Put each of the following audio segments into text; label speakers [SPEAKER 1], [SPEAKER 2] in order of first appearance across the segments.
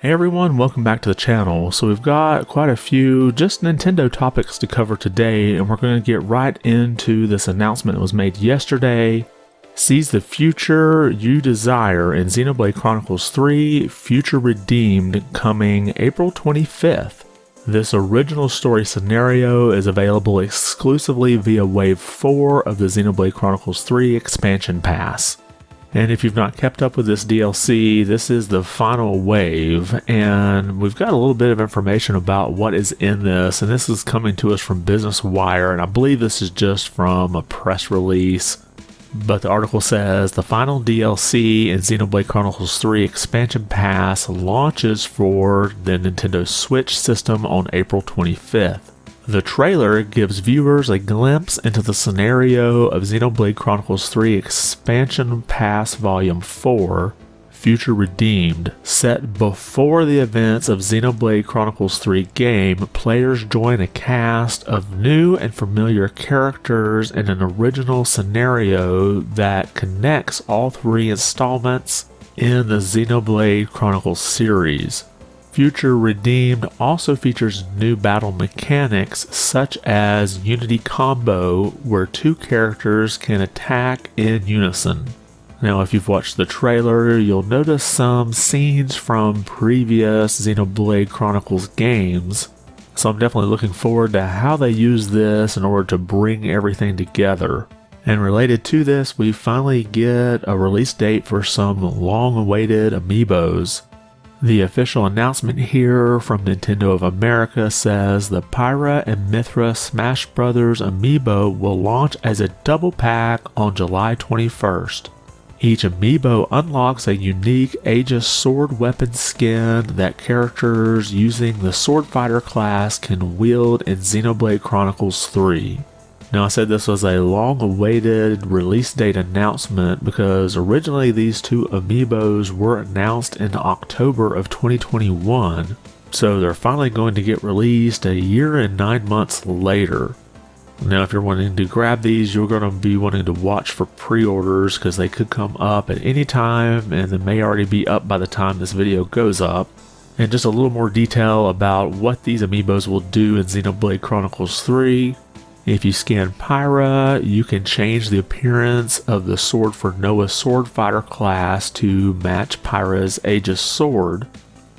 [SPEAKER 1] Hey everyone, welcome back to the channel. So we've got quite a few just Nintendo topics to cover today, and we're going to get right into this announcement that was made yesterday. Seize the future you desire in Xenoblade Chronicles 3 Future Redeemed, coming April 25th. This original story scenario is available exclusively via Wave 4 of the Xenoblade Chronicles 3 expansion pass. And if you've not kept up with this DLC, this is the final wave, and we've got a little bit of information about what is in this, and this is coming to us from Business Wire, and I believe this is just from a press release. But the article says, the final DLC in Xenoblade Chronicles 3 Expansion Pass launches for the Nintendo Switch system on April 25th. The trailer gives viewers a glimpse into the scenario of Xenoblade Chronicles 3 Expansion Pass Volume 4, Future Redeemed. Set before the events of Xenoblade Chronicles 3 game, players join a cast of new and familiar characters in an original scenario that connects all three installments in the Xenoblade Chronicles series. Future Redeemed also features new battle mechanics such as Unity Combo, where two characters can attack in unison. Now, if you've watched the trailer, you'll notice some scenes from previous Xenoblade Chronicles games, so I'm definitely looking forward to how they use this in order to bring everything together. And related to this, we finally get a release date for some long-awaited Amiibos. The official announcement here from Nintendo of America says the Pyra and Mythra Smash Bros. Amiibo will launch as a double pack on July 21st. Each Amiibo unlocks a unique Aegis sword weapon skin that characters using the Sword Fighter class can wield in Xenoblade Chronicles 3. Now, I said this was a long-awaited release date announcement because originally these two Amiibos were announced in October of 2021, so they're finally going to get released a year and 9 months later. Now, if you're wanting to grab these, you're going to be wanting to watch for pre-orders because they could come up at any time, and they may already be up by the time this video goes up. And just a little more detail about what these Amiibos will do in Xenoblade Chronicles 3. If you scan Pyra, you can change the appearance of the sword for Noah's Sword Fighter class to match Pyra's Aegis sword.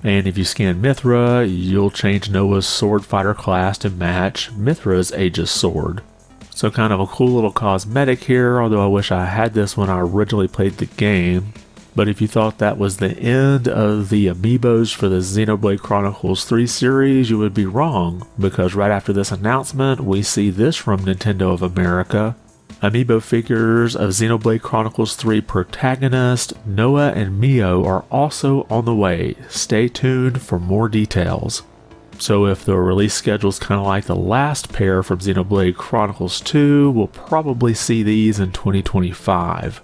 [SPEAKER 1] And if you scan Mythra, you'll change Noah's Sword Fighter class to match Mythra's Aegis sword. So kind of a cool little cosmetic here, although I wish I had this when I originally played the game. But if you thought that was the end of the Amiibos for the Xenoblade Chronicles 3 series, you would be wrong, because right after this announcement, we see this from Nintendo of America. Amiibo figures of Xenoblade Chronicles 3 protagonist Noah and Mio are also on the way. Stay tuned for more details. So if the release schedule is kind of like the last pair from Xenoblade Chronicles 2, we'll probably see these in 2025.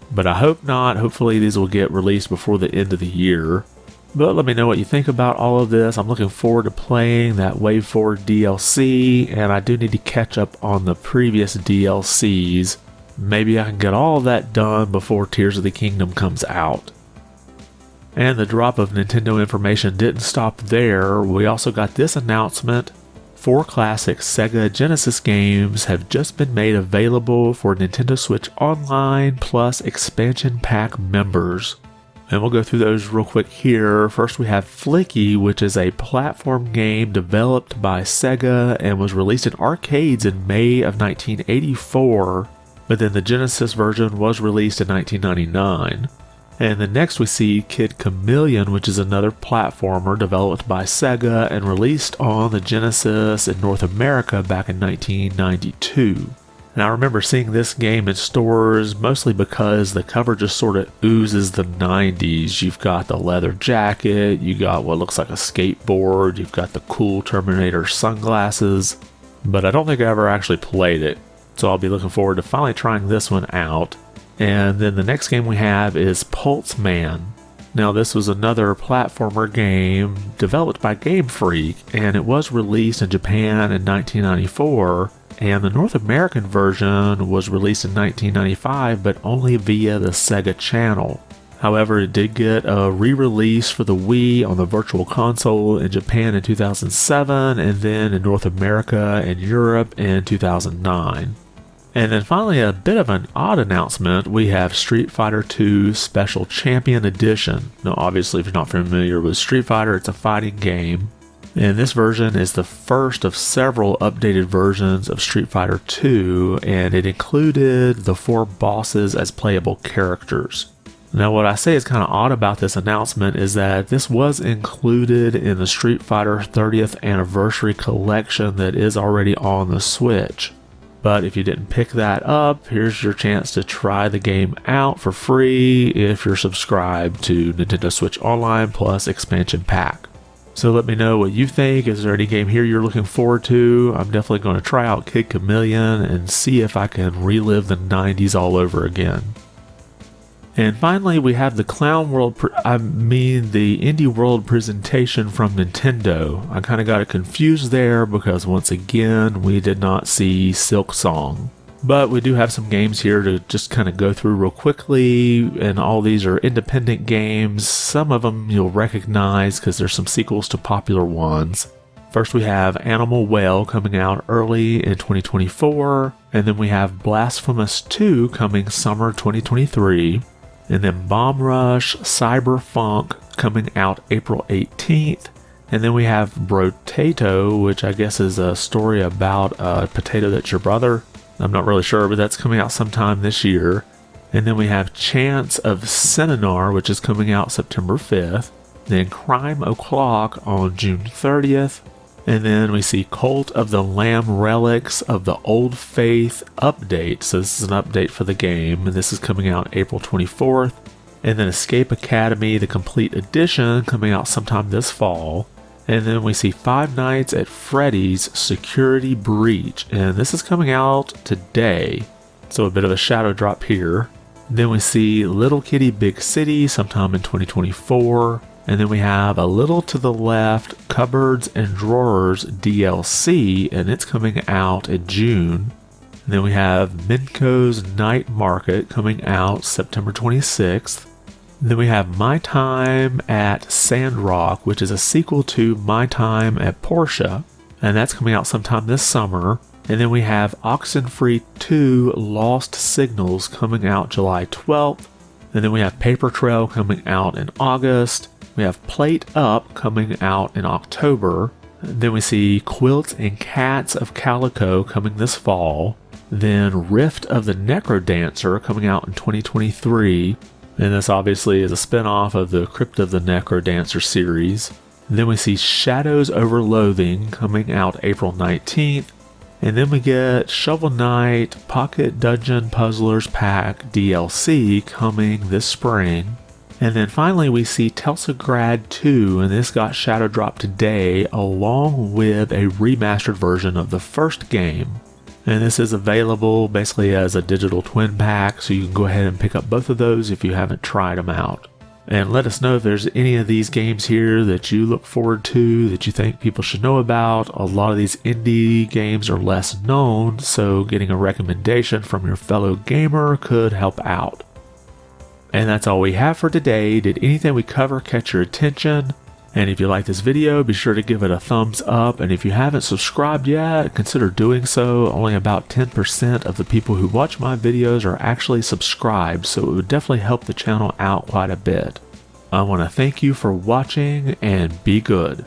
[SPEAKER 1] But I hope not. Hopefully these will get released before the end of the year. But let me know what you think about all of this. I'm looking forward to playing that Wave 4 DLC, and I do need to catch up on the previous DLCs. Maybe I can get all of that done before Tears of the Kingdom comes out. And the drop of Nintendo information didn't stop there. We also got this announcement. 4 classic Sega Genesis games have just been made available for Nintendo Switch Online Plus expansion pack members. And we'll go through those real quick here. First we have Flicky, which is a platform game developed by Sega and was released in arcades in May of 1984, but then the Genesis version was released in 1999. And then next we see Kid Chameleon, which is another platformer developed by Sega and released on the Genesis in North America back in 1992. And I remember seeing this game in stores mostly because the cover just sort of oozes the 90s. You've got the leather jacket, you got what looks like a skateboard, you've got the cool Terminator sunglasses, but I don't think I ever actually played it. So I'll be looking forward to finally trying this one out. And then the next game we have is Pulse Man. Now this was another platformer game developed by Game Freak, and it was released in Japan in 1994, and the North American version was released in 1995, but only via the Sega channel. However, it did get a re-release for the Wii on the Virtual Console in Japan in 2007, and then in North America and Europe in 2009. And then finally, a bit of an odd announcement, we have Street Fighter II Special Champion Edition. Now obviously if you're not familiar with Street Fighter, it's a fighting game. And this version is the first of several updated versions of Street Fighter II, and it included the 4 bosses as playable characters. Now what I say is kind of odd about this announcement is that this was included in the Street Fighter 30th Anniversary Collection that is already on the Switch. But if you didn't pick that up, here's your chance to try the game out for free if you're subscribed to Nintendo Switch Online Plus Expansion Pack. So let me know what you think. Is there any game here you're looking forward to? I'm definitely going to try out Kid Chameleon and see if I can relive the 90s all over again. And finally, we have the the Indie World presentation from Nintendo. I kind of got it confused there because once again, we did not see Silk Song. But we do have some games here to just kind of go through real quickly, and all these are independent games. Some of them you'll recognize because there's some sequels to popular ones. First we have Animal Whale coming out early in 2024, and then we have Blasphemous 2 coming summer 2023. And then Bomb Rush Cyberfunk coming out April 18th. And then we have Brotato, which I guess is a story about a potato that's your brother. I'm not really sure, but that's coming out sometime this year. And then we have Chance of Sinanar, which is coming out September 5th. Then Crime O'Clock on June 30th. And then we see Cult of the Lamb Relics of the Old Faith update. So this is an update for the game, and this is coming out April 24th. And then Escape Academy, the complete edition, coming out sometime this fall. And then we see Five Nights at Freddy's Security Breach, and this is coming out today. So a bit of a shadow drop here. Then we see Little Kitty Big City sometime in 2024. And then we have a little to the left, Cupboards and Drawers DLC, and it's coming out in June. And then we have Minko's Night Market coming out September 26th. And then we have My Time at Sandrock, which is a sequel to My Time at Portia, and that's coming out sometime this summer. And then we have Oxenfree 2 Lost Signals coming out July 12th. And then we have Paper Trail coming out in August. We have Plate Up coming out in October. Then we see Quilts and Cats of Calico coming this fall. Then Rift of the Necrodancer coming out in 2023. And this obviously is a spin-off of the Crypt of the Necrodancer series. Then we see Shadows Over Loathing coming out April 19th. And then we get Shovel Knight Pocket Dungeon Puzzlers Pack DLC coming this spring. And then finally we see Telsagrad 2, and this got shadow dropped today along with a remastered version of the first game. And this is available basically as a digital twin pack, so you can go ahead and pick up both of those if you haven't tried them out. And let us know if there's any of these games here that you look forward to, that you think people should know about. A lot of these indie games are less known, so getting a recommendation from your fellow gamer could help out. And that's all we have for today. Did anything we cover catch your attention? And if you like this video, be sure to give it a thumbs up. And if you haven't subscribed yet, consider doing so. Only about 10% of the people who watch my videos are actually subscribed, so it would definitely help the channel out quite a bit. I want to thank you for watching, and be good.